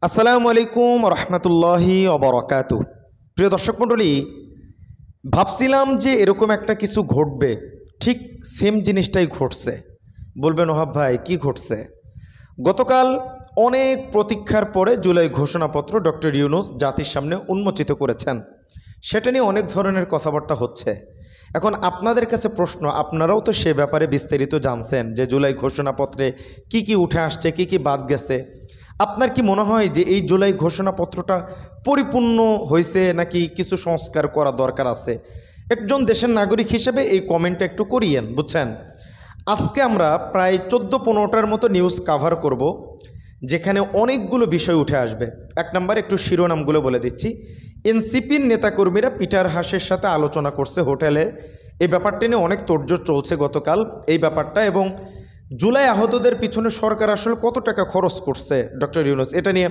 আসসালামু আলাইকুম রহমতুল্লাহি অবরাকাতু। প্রিয় দর্শক মণ্ডলী, ভাবছিলাম যে এরকম একটা কিছু ঘটবে, ঠিক সেম জিনিসটাই ঘটছে। বলবেন ওহাব ভাই কি ঘটছে? গতকাল অনেক প্রতীক্ষার পরে জুলাই ঘোষণাপত্র ডক্টর ইউনূস জাতির সামনে উন্মোচিত করেছেন। সেটা নিয়ে অনেক ধরনের কথাবার্তা হচ্ছে। এখন আপনাদের কাছে প্রশ্ন, আপনারাও তো সে ব্যাপারে বিস্তারিত জানছেন যে জুলাই ঘোষণাপত্রে কি কি উঠে আসছে, কি কি বাদ গেছে। আপনার কি মনে হয় যে এই জুলাই ঘোষণাপত্রটা পরিপূর্ণ হয়েছে নাকি কিছু সংস্কার করা দরকার আছে? একজন দেশের নাগরিক হিসেবে এই কমেন্টটা একটু করিয়েন, বুঝছেন। আজকে আমরা প্রায় 14-15টার মতো নিউজ কাভার করব, যেখানে অনেকগুলো বিষয় উঠে আসবে। এক নম্বর একটু শিরোনামগুলো বলে দিচ্ছি। এনসিপির নেতাকর্মীরা পিটার হাসের সাথে আলোচনা করছে হোটেলে। এই ব্যাপারটা নিয়ে অনেক তোড়জোড় চলছে গতকাল এই ব্যাপারটা, এবং জুলাই আহতদের পিছনে সরকার আসলে কত টাকা খরচ করছে ডক্টর ইউনূস, এটা নিয়ে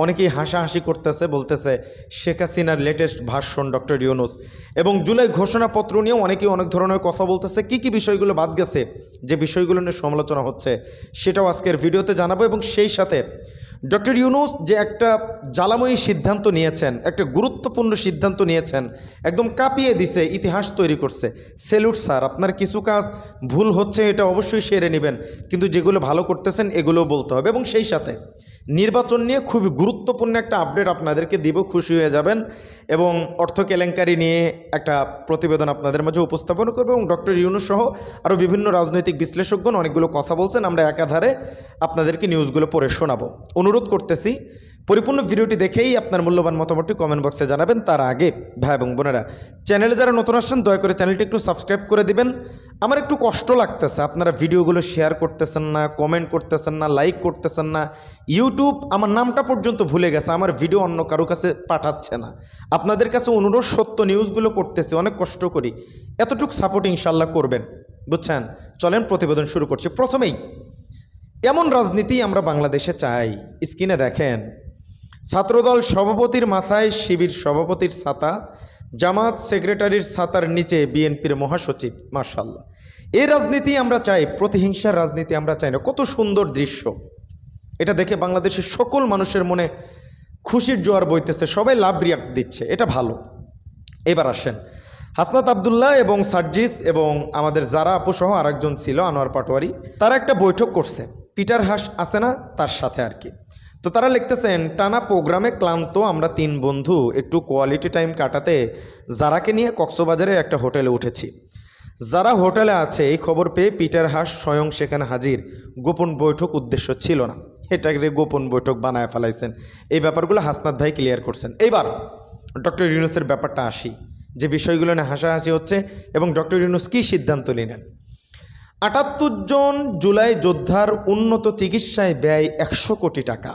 অনেকেই হাসাহাসি করতেছে, বলতেছে শেখ হাসিনার লেটেস্ট ভার্সন ডক্টর ইউনূস। এবং জুলাই ঘোষণাপত্র নিয়ে অনেকেই অনেক ধরনের কথা বলতেছে। কি কি বিষয়গুলো বাদ গেছে, যে বিষয়গুলো নিয়ে সমালোচনা হচ্ছে, সেটাও আজকের ভিডিওতে জানাবো। এবং সেই সাথে ডক্টর ইউনূস যে একটা জ্বালাময়ী সিদ্ধান্ত নিয়েছেন, একটা গুরুত্বপূর্ণ সিদ্ধান্ত নিয়েছেন, একদম কাঁপিয়ে দিছে, ইতিহাস তৈরি করছে। সেলুট স্যার, আপনার কিছু কাজ ভুল হচ্ছে, এটা অবশ্যই সেরে নেবেন, কিন্তু যেগুলো ভালো করতেছেন এগুলোও বলতে হবে। এবং সেই সাথে নির্বাচন নিয়ে খুবই গুরুত্বপূর্ণ একটা আপডেট আপনাদেরকে দিব, খুশি হয়ে যাবেন। এবং অর্থ কেলেঙ্কারি নিয়ে একটা প্রতিবেদন আপনাদের মাঝে উপস্থাপন করবে। এবং ডক্টর ইউনূস সহ আরও বিভিন্ন রাজনৈতিক বিশ্লেষকগণ অনেকগুলো কথা বলছেন, আমরা একাধারে আপনাদেরকে নিউজগুলো পড়ে শোনাবো। অনুরোধ করতেছি পরিপূর্ণ ভিডিওটি দেখেই আপনার মূল্যবান মতামতটি কমেন্ট বক্সে জানাবেন। তার আগে ভাই এবং বোনেরা, চ্যানেলে যারা নতুন আসছেন দয়া করে চ্যানেলটি একটু সাবস্ক্রাইব করে দিবেন। আমার একটু কষ্ট লাগতেছে, আপনারা ভিডিওগুলো শেয়ার করতেছেন না, কমেন্ট করতেছেন না, লাইক করতেছেন না। ইউটিউব আমার নামটা পর্যন্ত ভুলে গেছে, আমার ভিডিও অন্য কারো কাছে পাঠাচ্ছে না। আপনাদের কাছে অনুরোধ, সত্য নিউজগুলো করতেছি, অনেক কষ্ট করি, এতটুকু সাপোর্ট ইনশাল্লাহ করবেন, বুঝছেন। চলেন প্রতিবেদন শুরু করছি। প্রথমেই, এমন রাজনীতি আমরা বাংলাদেশে চাই। স্ক্রিনে দেখেন, ছাত্রদল সভাপতির মাথায় শিবির সভাপতির ছাতা, জামাত সেক্রেটারির ছাতার নিচে বিএনপির মহাসচিব। মাশাআল্লাহ, এই রাজনীতি আমরা চাই, প্রতিহিংসার রাজনীতি আমরা চাই না। কত সুন্দর দৃশ্য, এটা দেখে বাংলাদেশের সকল মানুষের মনে খুশির জোয়ার বইতেছে, সবাই লাভ রিয়াক্ট দিচ্ছে, এটা ভালো। এবার আসেন, হাসনাত আবদুল্লাহ এবং সার্জিস এবং আমাদের যারা আপু সহ আরেকজন ছিল আনোয়ার পাটোয়ারি, তারা একটা বৈঠক করছে পিটার হাস আছে না, তার সাথে আর কি। তো তারা লিখতেছেন, টানা প্রোগ্রামে ক্লান্ত আমরা 3 বন্ধু একটু কোয়ালিটি টাইম কাটাতে যারাকে নিয়ে কক্সবাজারে একটা হোটেলে উঠেছি। যারা হোটেলে আছে এই খবর পেয়ে পিটার হাস স্বয়ং সেখানে হাজির। গোপন বৈঠক উদ্দেশ্য ছিল না, এটাকে গোপন বৈঠক বানায় ফেলাইছেন। এই ব্যাপারগুলো হাসনাত ভাই ক্লিয়ার করছেন। এইবার ডক্টর ইউনূসের ব্যাপারটা আসি, যে বিষয়গুলো নিয়ে হাসাহাসি হচ্ছে এবং ডক্টর ইউনূস কী সিদ্ধান্ত নিলেন। ৭৮ জন জুলাই যোদ্ধার উন্নত চিকিৎসায় ব্যয় ১০০ কোটি টাকা,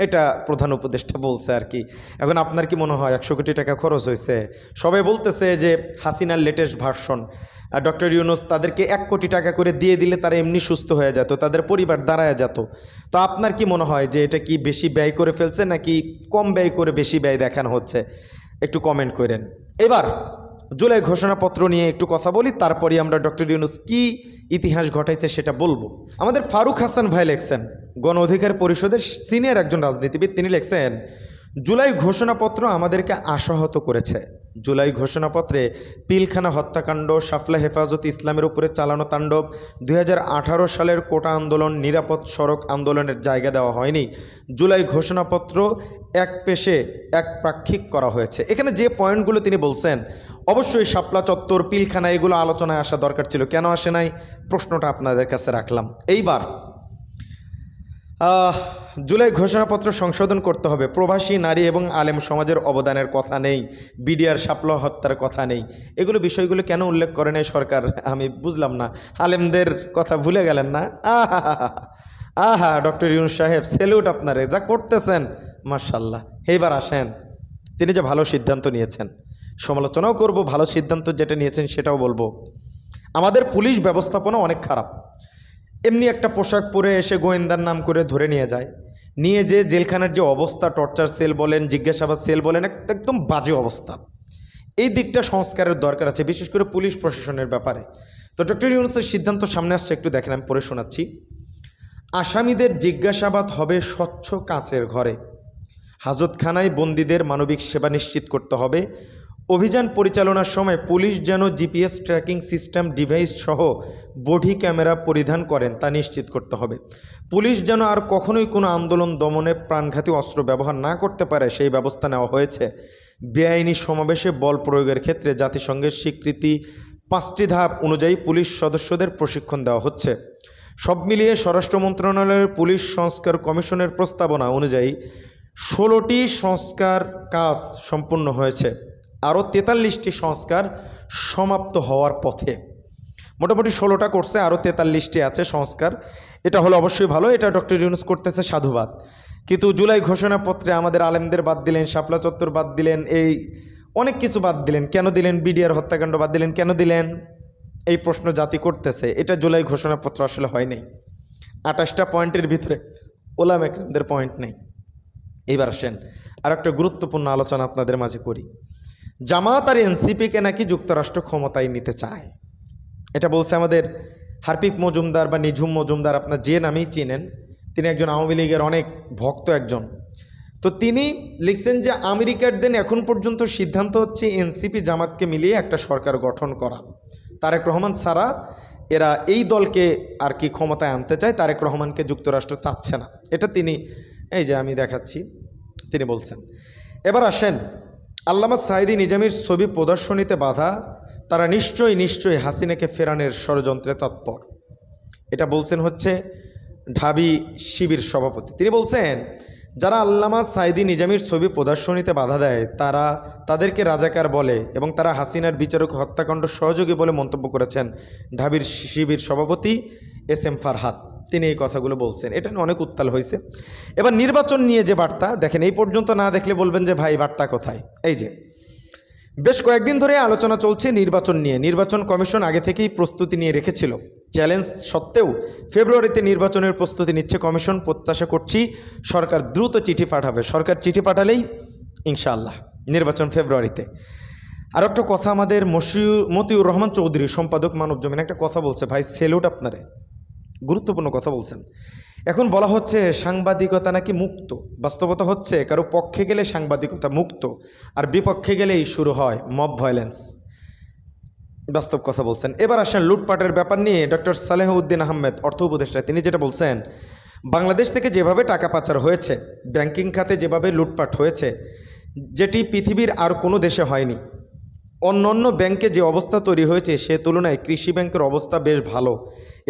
এটা প্রধান উপদেষ্টা বলছে আর কি। এখন আপনার কি মনে হয় ১০০ কোটি টাকা খরচ হয়েছে? সবাই বলতেছে যে হাসিনার লেটেস্ট ভার্সন। ডক্টর ইউনূস তাদেরকে ১ কোটি টাকা করে দিয়ে দিলে তারা এমনি সুস্থ হয়ে যেত, তাদের পরিবার দাঁড়ায় যেত। তো আপনার কি মনে হয় যে এটা কি বেশি ব্যয় করে ফেলছে নাকি কম ব্যয় করে বেশি ব্যয় দেখানো হচ্ছে? একটু কমেন্ট করেন। এবার জুলাই ঘোষণাপত্র নিয়ে একটু কথা বলি, তারপরে আমরা ডক্টর ইউনূস কি ইতিহাস ঘটাইছে সেটা বলবো। আমাদের ফারুক হাসান ভাই লেখছেন, গণ অধিকার পরিষদের সিনিয়র একজন রাজনীতিবিদ, তিনি লেখছেন, জুলাই ঘোষণাপত্র আমাদেরকে আশাহত করেছে। জুলাই ঘোষণাপত্রে পিলখানা হত্যাকাণ্ড, শাফলা হেফাজত ইসলামের উপরে চালানো তাণ্ডব, 2018 সালের কোটা আন্দোলন, নিরাপদ সড়ক আন্দোলনের জায়গা দেওয়া হয়নি। জুলাই ঘোষণাপত্র এক পেশে এক পাক্ষিক করা হয়েছে। এখানে যে পয়েন্টগুলো তিনি বলছেন, অবশ্যই শাপলা চত্বর, পিলখানা, এগুলো আলোচনায় আসা দরকার ছিল, কেন আসে নাই প্রশ্নটা আপনাদের কাছে রাখলাম। এইবার জুলাই ঘোষণাপত্র সংশোধন করতে হবে, প্রবাসী নারী এবং আলেম সমাজের অবদানের কথা নেই, বিডিআর শাপলা হত্যার কথা নেই। এগুলো বিষয়গুলো কেন উল্লেখ করে নাই সরকার, আমি বুঝলাম না। আলেমদের কথা ভুলে গেলেন না? আহা ডক্টর ইউনূস সাহেব, সেলুট আপনারে, যা করতেছেন মাশাআল্লাহ। এইবার আসেন, তিনি যে ভালো সিদ্ধান্ত নিয়েছেন, সমালোচনাও করব, ভালো সিদ্ধান্ত যেটা নিয়েছেন সেটাও বলবো। আমাদের পুলিশ ব্যবস্থাপনা অনেক খারাপ। এমনি একটা পোশাক পরে এসে গোয়েন্দার নাম করে ধরে নিয়ে যায়, নিয়ে যে জেলখানার যে অবস্থা, টর্চার সেল বলেন, জিজ্ঞাসাবাদ সেল বলেন, একদম বাজে অবস্থা। এই দিকটা সংস্কারের দরকার আছে, বিশেষ করে পুলিশ প্রশাসনের ব্যাপারে। তো ডক্টর ইউনূসের সিদ্ধান্ত সামনে আসছে, একটু দেখেন, আমি পড়ে শোনাচ্ছি। আসামিদের জিজ্ঞাসাবাদ হবে স্বচ্ছ কাচের ঘরে, হাজতখানায় বন্দীদের মানবিক সেবা নিশ্চিত করতে হবে। অভিযান পরিচালনার সময় পুলিশ যেন জিপিএস ট্র্যাকিং সিস্টেম ডিভাইস সহ বডি ক্যামেরা পরিধান করেন তা নিশ্চিত করতে হবে। পুলিশ যেন আর কখনোই কোনো আন্দোলন দমনে প্রাণঘাতী অস্ত্র ব্যবহার না করতে পারে সেই ব্যবস্থা নেওয়া হয়েছে। বেআইনি সমাবেশে বল প্রয়োগের ক্ষেত্রে জাতিসংঘের স্বীকৃতি 5টি ধাপ অনুযায়ী পুলিশ সদস্যদের প্রশিক্ষণ দেওয়া হচ্ছে। সব মিলিয়ে স্বরাষ্ট্র মন্ত্রণালয়ের পুলিশ সংস্কার কমিশনের প্রস্তাবনা অনুযায়ী 16টি সংস্কার কাজ সম্পূর্ণ হয়েছে, আরও 43টি সংস্কার সমাপ্ত হওয়ার পথে। মোটামুটি 16টা করছে, আরও 43টি আছে সংস্কার। এটা হলো অবশ্যই ভালো, এটা ডক্টর ইউনূস করতেছে সাধুবাদ। কিন্তু জুলাই ঘোষণাপত্রে আমাদের আলেমদের বাদ দিলেন, শাপলা চত্বর বাদ দিলেন, এই অনেক কিছু বাদ দিলেন। কেন দিলেন? বিডিআর হত্যাকাণ্ড বাদ দিলেন, কেন দিলেন? এই প্রশ্ন জাতি করতেছে। এটা জুলাই ঘোষণাপত্র আসলে হয় নাই। 28টা পয়েন্টের ভিতরে ওলামা একরামদের পয়েন্ট নেই। এইবার আসেন আর একটা গুরুত্বপূর্ণ আলোচনা আপনাদের মাঝে করি। জামাত আর এনসিপিকে নাকি যুক্তরাষ্ট্র ক্ষমতায় নিতে চায়, এটা বলছে আমাদের হার্পিক মজুমদার বা নিঝুম মজুমদার, আপনার যে নামেই চিনেন। তিনি একজন আওয়ামী লীগের অনেক ভক্ত একজন। তো তিনি লিখছেন যে আমেরিকার দিন এখন পর্যন্ত সিদ্ধান্ত হচ্ছে এনসিপি জামাতকে মিলিয়ে একটা সরকার গঠন করা। তারেক রহমান ছাড়া এরা এই দলকে আর কি ক্ষমতায় আনতে চায়, তারেক রহমানকে যুক্তরাষ্ট্র চাচ্ছে না। এটা তিনি, এই যে আমি দেখাচ্ছি, তিনি বলছেন। এবার আসেন, আল্লামা সাঈদী নিজামীর ছবি প্রদর্শনীতে বাধা, তারা নিশ্চয়ই হাসিনাকে ফেরানোর ষড়যন্ত্রে তৎপর। এটা বলছেন হচ্ছে ঢাবি শিবির সভাপতি। তিনি বলছেন যারা আল্লামা সাঈদী নিজামীর ছবি প্রদর্শনীতে বাধা দেয় তাদেরকে রাজাকার বলে এবং তারা হাসিনার বিচারক হত্যাকাণ্ড সহযোগী বলে মন্তব্য করেছেন ঢাবির শিবির সভাপতি SM ফারহাদ। তিনি এই কথাগুলো বলছেন, এটা নিয়ে অনেক উত্তাল হয়েছে। এবার নির্বাচন নিয়ে যে বার্তা, দেখেন এই পর্যন্ত না দেখলে বলবেন যে ভাই বার্তা কোথায়। এই যে বেশ কয়েকদিন ধরে আলোচনা চলছে নির্বাচন নিয়ে। নির্বাচন কমিশন আগে থেকেই প্রস্তুতি নিয়ে রেখেছিল। চ্যালেঞ্জ সত্ত্বেও ফেব্রুয়ারিতে নির্বাচনের প্রস্তুতি নিচ্ছে কমিশন। প্রত্যাশা করছি সরকার দ্রুত চিঠি পাঠাবে। সরকার চিঠি পাঠালেই ইনশাআল্লাহ নির্বাচন ফেব্রুয়ারিতে। আর একটা কথা, আমাদের মতিউর রহমান চৌধুরী সম্পাদক মানব জমিন একটা কথা বলছে, ভাই সেলুট আপনারে, গুরুত্বপূর্ণ কথা বলছেন। এখন বলা হচ্ছে সাংবাদিকতা নাকি মুক্ত, বাস্তবতা হচ্ছে কারো পক্ষে গেলে সাংবাদিকতা মুক্ত আর বিপক্ষে গেলেই শুরু হয় মব ভায়োলেন্স। বাস্তব কথা বলছেন। এবার আসেন লুটপাটের ব্যাপার নিয়ে ডক্টর সালেহউদ্দিন আহমেদ অর্থ উপদেষ্টা, তিনি যেটা বলছেন, বাংলাদেশ থেকে যেভাবে টাকা পাচার হয়েছে, ব্যাংকিং খাতে যেভাবে লুটপাট হয়েছে, যেটি পৃথিবীর আর কোনো দেশে হয়নি। অন্যান্য ব্যাংকে যে অবস্থা তৈরি হয়েছে সে তুলনায় কৃষি ব্যাংকের অবস্থা বেশ ভালো।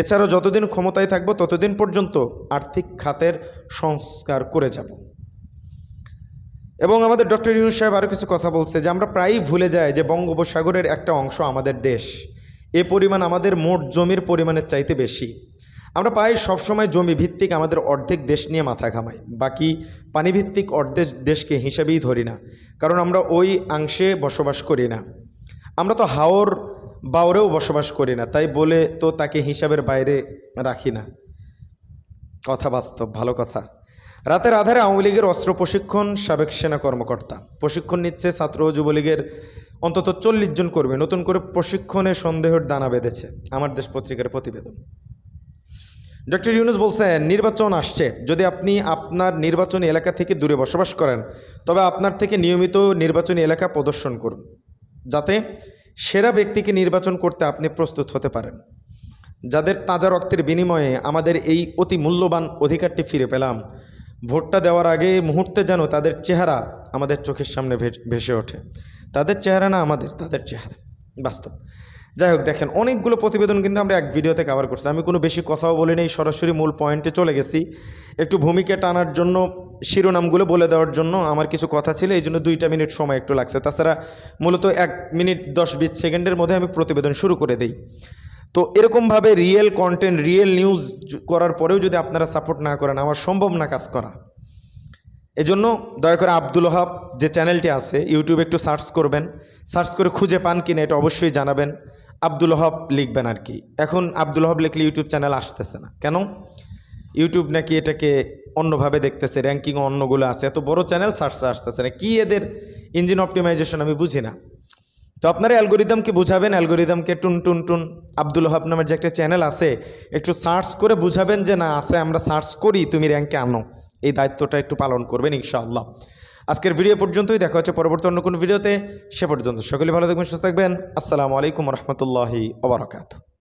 এছাড়াও যতদিন ক্ষমতায় থাকবো ততদিন পর্যন্ত আর্থিক খাতের সংস্কার করে যাব। এবং আমাদের ডক্টর ইউনূস সাহেব আরও কিছু কথা বলছে যে আমরা প্রায়ই ভুলে যাই যে বঙ্গোপসাগরের একটা অংশ আমাদের দেশ। এ পরিমাণ আমাদের মোট জমির পরিমাণের চাইতে বেশি। আমরা প্রায় সবসময় জমি ভিত্তিক আমাদের অর্ধেক দেশ নিয়ে মাথা ঘামাই, বাকি পানিভিত্তিক অর্ধেক দেশকে হিসাবেই ধরি না, কারণ আমরা ওই অংশে বসবাস করি না। আমরা তো হাওর বাওরেও বসবাস করি না, তাই বলে তো তাকে হিসাবের বাইরে রাখি না। কথা বাস্তব, ভালো কথা। রাতের আধারে আওয়ামী লীগের অস্ত্র প্রশিক্ষণ, সাবেক সেনা কর্মকর্তা প্রশিক্ষণ নিচ্ছে ছাত্র ও যুবলীগের অন্তত 40 জন কর্মী। নতুন করে প্রশিক্ষণে সন্দেহের দানা বেঁধেছে, আমার দেশ পত্রিকার প্রতিবেদন। ডক্টর ইউনূস বলছেন নির্বাচন আসছে, যদি আপনি আপনার নির্বাচনী এলাকা থেকে দূরে বসবাস করেন তবে আপনার থেকে নিয়মিত নির্বাচনী এলাকা প্রদর্শন করুন, যাতে সেরা ব্যক্তিকে নির্বাচন করতে আপনি প্রস্তুত হতে পারেন। যাদের তাজা রক্তের বিনিময়ে আমাদের এই অতি মূল্যবান অধিকারটি ফিরে পেলাম, ভোটটা দেওয়ার আগে মুহূর্তে যেন তাদের চেহারা আমাদের চোখের সামনে ভেসে ওঠে। তাদের চেহারা না আমাদের, তাদের চেহারা। বাস্তব। যাই হোক, দেখেন অনেকগুলো প্রতিবেদন কিন্তু আমরা এক ভিডিওতে কভার করছি। আমি কোনো বেশি কথাও বলি নেই, সরাসরি মূল পয়েন্টে চলে গেছি। একটু ভূমিকা টানার জন্য, শিরোনামগুলো বলে দেওয়ার জন্য আমার কিছু কথা ছিল, এই জন্য 2টা মিনিট সময় একটু লাগছে। তাছাড়া মূলত 1 মিনিট 10-20 সেকেন্ডের মধ্যে আমি প্রতিবেদন শুরু করে দিই। তো এরকমভাবে রিয়েল কন্টেন্ট, রিয়েল নিউজ করার পরেও যদি আপনারা সাপোর্ট না করেন, আমার সম্ভব না কাজ করা। এজন্য দয়া করে আব্দুল ওহাব যে চ্যানেলটি আছে ইউটিউবে একটু সার্চ করবেন, সার্চ করে খুঁজে পান কিনা এটা অবশ্যই জানাবেন। আব্দুল ওহাব লিখবেন আর কি। এখন আব্দুল ওহাব লিখলে ইউটিউব চ্যানেল আসতেছে না কেন? ইউটিউব নাকি এটাকে অন্যভাবে দেখতেছে, র্যাঙ্কিংও অন্যগুলো আছে, এত বড় চ্যানেল সার্চে আসতেছে না। কি এদের ইঞ্জিন অপটিমাইজেশন আমি বুঝি না। তো আপনারা অ্যালগোরিদমকে বুঝাবেন, অ্যালগোরিদমকে টুন আব্দুল ওহাব নামের যে একটা চ্যানেল আছে একটু সার্চ করে বুঝাবেন যে না আছে, আমরা সার্চ করি, তুমি র্যাঙ্কে আনো। এই দায়িত্বটা একটু পালন করবেন ইনশাআল্লাহ। আজকের ভিডিও পর্যন্তই, দেখা হচ্ছে পরবর্তী অন্য কোনো ভিডিওতে। সে পর্যন্ত সকলে ভালো থাকবেন, সুস্থ থাকবেন। আসসালামু আলাইকুম রহমতুল্লাহি ওয়া বারাকাতুহু।